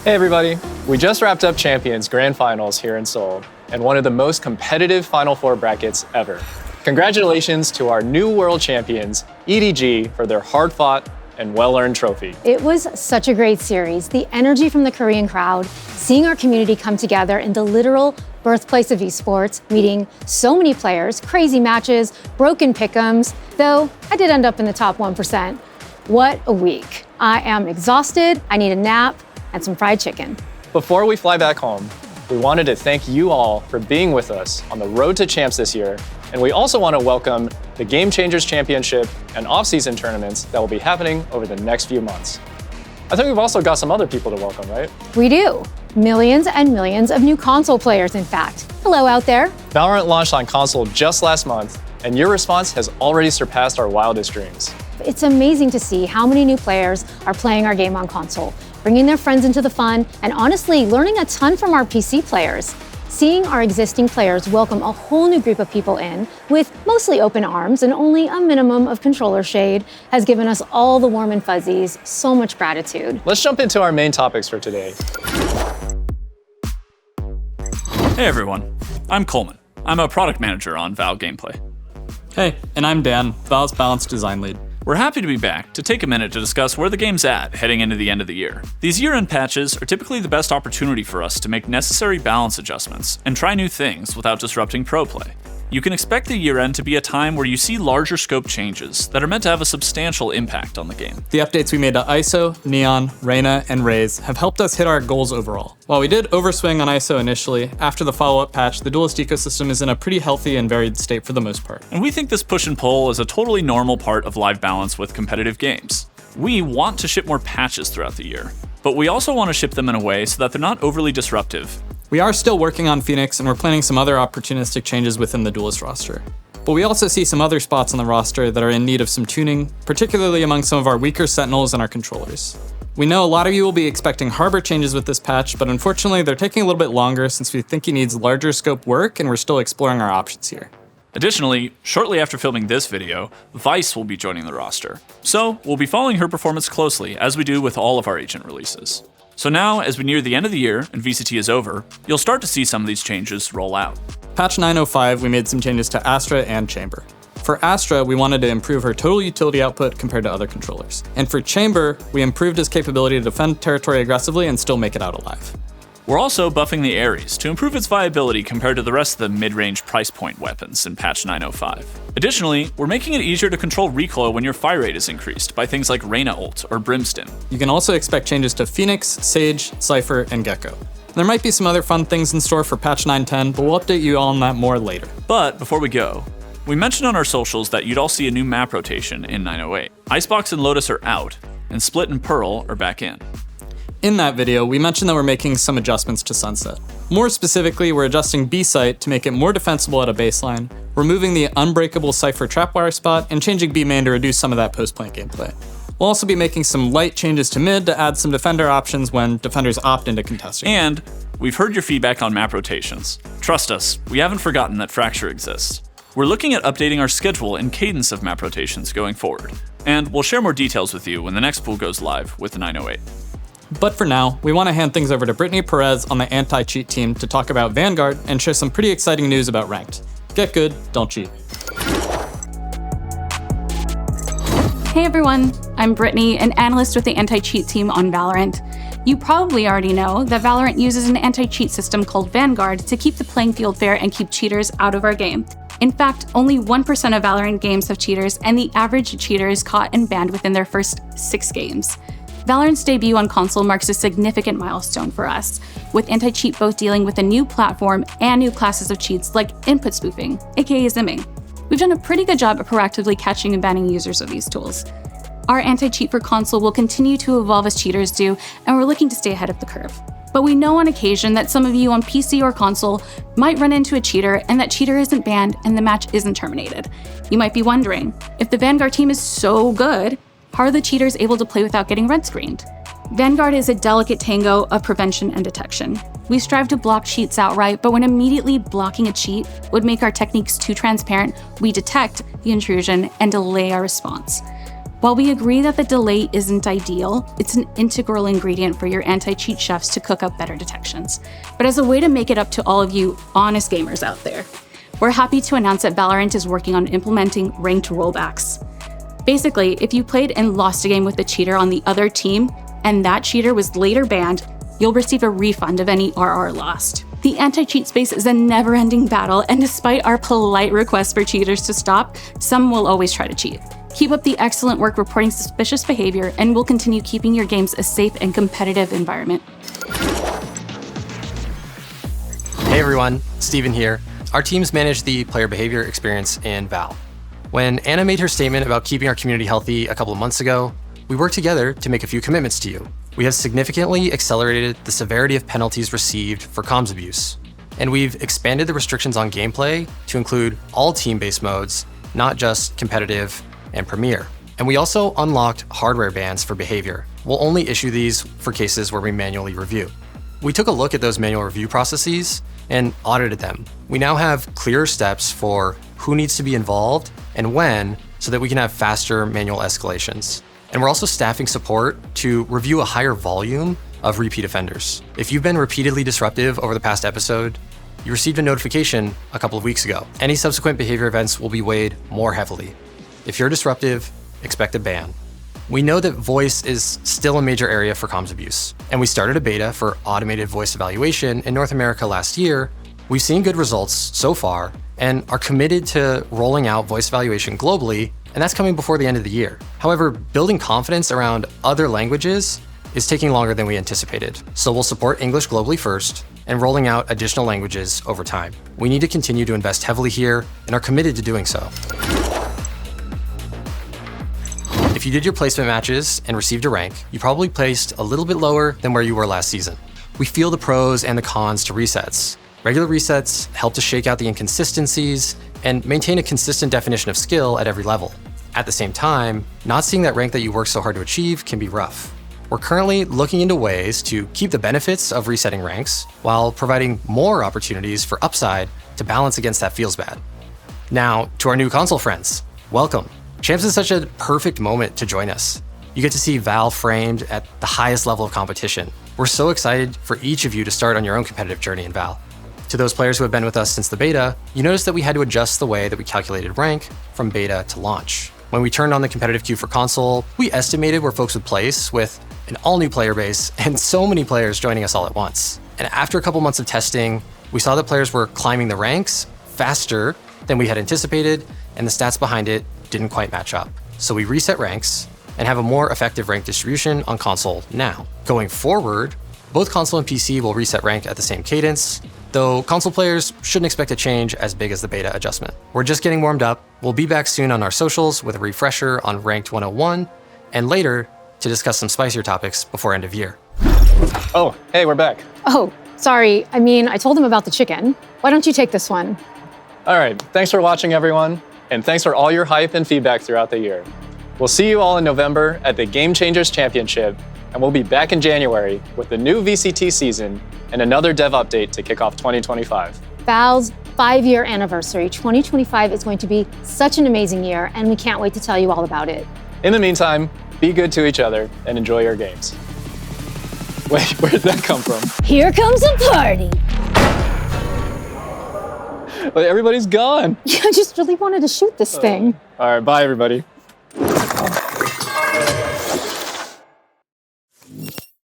Hey everybody! We just wrapped up Champions Grand Finals here in Seoul, and one of the most competitive Final Four brackets ever. Congratulations to our new world champions, EDG, for their hard-fought and well-earned trophy. It was such a great series. The energy from the Korean crowd, seeing our community come together in the literal birthplace of esports, meeting so many players, crazy matches, broken pick'ems, though I did end up in the top 1%. What a week. I am exhausted, I need a nap, and some fried chicken. Before we fly back home, we wanted to thank you all for being with us on the road to champs this year, and we also want to welcome the Game Changers Championship and off-season tournaments that will be happening over the next few months. I think we've also got some other people to welcome, right? We do. Millions and millions of new console players, in fact. Hello out there. VALORANT launched on console just last month, and your response has already surpassed our wildest dreams. It's amazing to see how many new players are playing our game on console, bringing their friends into the fun, and honestly, learning a ton from our PC players. Seeing our existing players welcome a whole new group of people in, with mostly open arms and only a minimum of controller shade, has given us all the warm and fuzzies. So much gratitude. Let's jump into our main topics for today. Hey everyone, I'm Coleman. I'm a product manager on Val Gameplay. Hey, and I'm Dan, Val's Balance Design Lead. We're happy to be back to take a minute to discuss where the game's at heading into the end of the year. These year-end patches are typically the best opportunity for us to make necessary balance adjustments and try new things without disrupting pro play. You can expect the year-end to be a time where you see larger scope changes that are meant to have a substantial impact on the game. The updates we made to ISO, Neon, Reyna, and Raze have helped us hit our goals overall. While we did overswing on ISO initially, after the follow-up patch, the Duelist ecosystem is in a pretty healthy and varied state for the most part. And we think this push and pull is a totally normal part of live balance with competitive games. We want to ship more patches throughout the year, but we also want to ship them in a way so that they're not overly disruptive. We are still working on Phoenix, and we're planning some other opportunistic changes within the Duelist roster. But we also see some other spots on the roster that are in need of some tuning, particularly among some of our weaker Sentinels and our controllers. We know a lot of you will be expecting Harbor changes with this patch, but unfortunately they're taking a little bit longer since we think he needs larger scope work and we're still exploring our options here. Additionally, shortly after filming this video, Vice will be joining the roster. So we'll be following her performance closely as we do with all of our agent releases. So now, as we near the end of the year and VCT is over, you'll start to see some of these changes roll out. Patch 905, we made some changes to Astra and Chamber. For Astra, we wanted to improve her total utility output compared to other controllers. And for Chamber, we improved his capability to defend territory aggressively and still make it out alive. We're also buffing the Ares to improve its viability compared to the rest of the mid-range price point weapons in patch 905. Additionally, we're making it easier to control recoil when your fire rate is increased by things like Reyna ult or Brimstone. You can also expect changes to Phoenix, Sage, Cypher, and Gecko. There might be some other fun things in store for patch 910, but we'll update you all on that more later. But before we go, we mentioned on our socials that you'd all see a new map rotation in 908. Icebox and Lotus are out, and Split and Pearl are back in. In that video, we mentioned that we're making some adjustments to Sunset. More specifically, we're adjusting B-Site to make it more defensible at a baseline, removing the unbreakable Cypher trapwire spot, and changing B-Main to reduce some of that post-plant gameplay. We'll also be making some light changes to mid to add some defender options when defenders opt into contesting. And we've heard your feedback on map rotations. Trust us, we haven't forgotten that Fracture exists. We're looking at updating our schedule and cadence of map rotations going forward, and we'll share more details with you when the next pool goes live with 908. But for now, we want to hand things over to Brittany Perez on the anti-cheat team to talk about Vanguard and share some pretty exciting news about Ranked. Get good, don't cheat. Hey everyone, I'm Brittany, an analyst with the anti-cheat team on VALORANT. You probably already know that VALORANT uses an anti-cheat system called Vanguard to keep the playing field fair and keep cheaters out of our game. In fact, only 1% of VALORANT games have cheaters, and the average cheater is caught and banned within their first 6 games. VALORANT's debut on console marks a significant milestone for us, with anti-cheat both dealing with a new platform and new classes of cheats like input spoofing, aka zimming. We've done a pretty good job at proactively catching and banning users of these tools. Our anti-cheat for console will continue to evolve as cheaters do, and we're looking to stay ahead of the curve. But we know on occasion that some of you on PC or console might run into a cheater, and that cheater isn't banned and the match isn't terminated. You might be wondering, if the Vanguard team is so good, how are the cheaters able to play without getting red screened? Vanguard is a delicate tango of prevention and detection. We strive to block cheats outright, but when immediately blocking a cheat would make our techniques too transparent, we detect the intrusion and delay our response. While we agree that the delay isn't ideal, it's an integral ingredient for your anti-cheat chefs to cook up better detections. But as a way to make it up to all of you honest gamers out there, we're happy to announce that Valorant is working on implementing ranked rollbacks. Basically, if you played and lost a game with a cheater on the other team, and that cheater was later banned, you'll receive a refund of any RR lost. The anti-cheat space is a never-ending battle, and despite our polite requests for cheaters to stop, some will always try to cheat. Keep up the excellent work reporting suspicious behavior, and we'll continue keeping your games a safe and competitive environment. Hey everyone, Steven here. Our teams manage the player behavior experience in Val. When Anna made her statement about keeping our community healthy a couple of months ago, we worked together to make a few commitments to you. We have significantly accelerated the severity of penalties received for comms abuse, and we've expanded the restrictions on gameplay to include all team-based modes, not just competitive and Premier. And we also unlocked hardware bans for behavior. We'll only issue these for cases where we manually review. We took a look at those manual review processes and audited them. We now have clearer steps for who needs to be involved and when, so that we can have faster manual escalations. And we're also staffing support to review a higher volume of repeat offenders. If you've been repeatedly disruptive over the past episode, you received a notification a couple of weeks ago. Any subsequent behavior events will be weighed more heavily. If you're disruptive, expect a ban. We know that voice is still a major area for comms abuse, and we started a beta for automated voice evaluation in North America last year. We've seen good results so far and are committed to rolling out voice evaluation globally, and that's coming before the end of the year. However, building confidence around other languages is taking longer than we anticipated. So we'll support English globally first and rolling out additional languages over time. We need to continue to invest heavily here and are committed to doing so. If you did your placement matches and received a rank, you probably placed a little bit lower than where you were last season. We feel the pros and the cons to resets. Regular resets help to shake out the inconsistencies and maintain a consistent definition of skill at every level. At the same time, not seeing that rank that you worked so hard to achieve can be rough. We're currently looking into ways to keep the benefits of resetting ranks while providing more opportunities for upside to balance against that feels bad. Now, to our new console friends, welcome. Champs is such a perfect moment to join us. You get to see Val framed at the highest level of competition. We're so excited for each of you to start on your own competitive journey in Val. To those players who have been with us since the beta, you notice that we had to adjust the way that we calculated rank from beta to launch. When we turned on the competitive queue for console, we estimated where folks would place with an all-new player base and so many players joining us all at once. And after a couple months of testing, we saw that players were climbing the ranks faster than we had anticipated, and the stats behind it didn't quite match up. So we reset ranks and have a more effective rank distribution on console now. Going forward, both console and PC will reset rank at the same cadence, though console players shouldn't expect a change as big as the beta adjustment. We're just getting warmed up. We'll be back soon on our socials with a refresher on Ranked 101, and later to discuss some spicier topics before end of year. Oh, hey, we're back. Oh, sorry. I told them about the chicken. Why don't you take this one? All right, thanks for watching, everyone, and thanks for all your hype and feedback throughout the year. We'll see you all in November at the Game Changers Championship, and we'll be back in January with the new VCT season and another dev update to kick off 2025. Val's 5-year anniversary. 2025 is going to be such an amazing year, and we can't wait to tell you all about it. In the meantime, be good to each other and enjoy your games. Wait, where did that come from? Here comes a party. Wait, everybody's gone. I just really wanted to shoot this thing. All right, bye, everybody.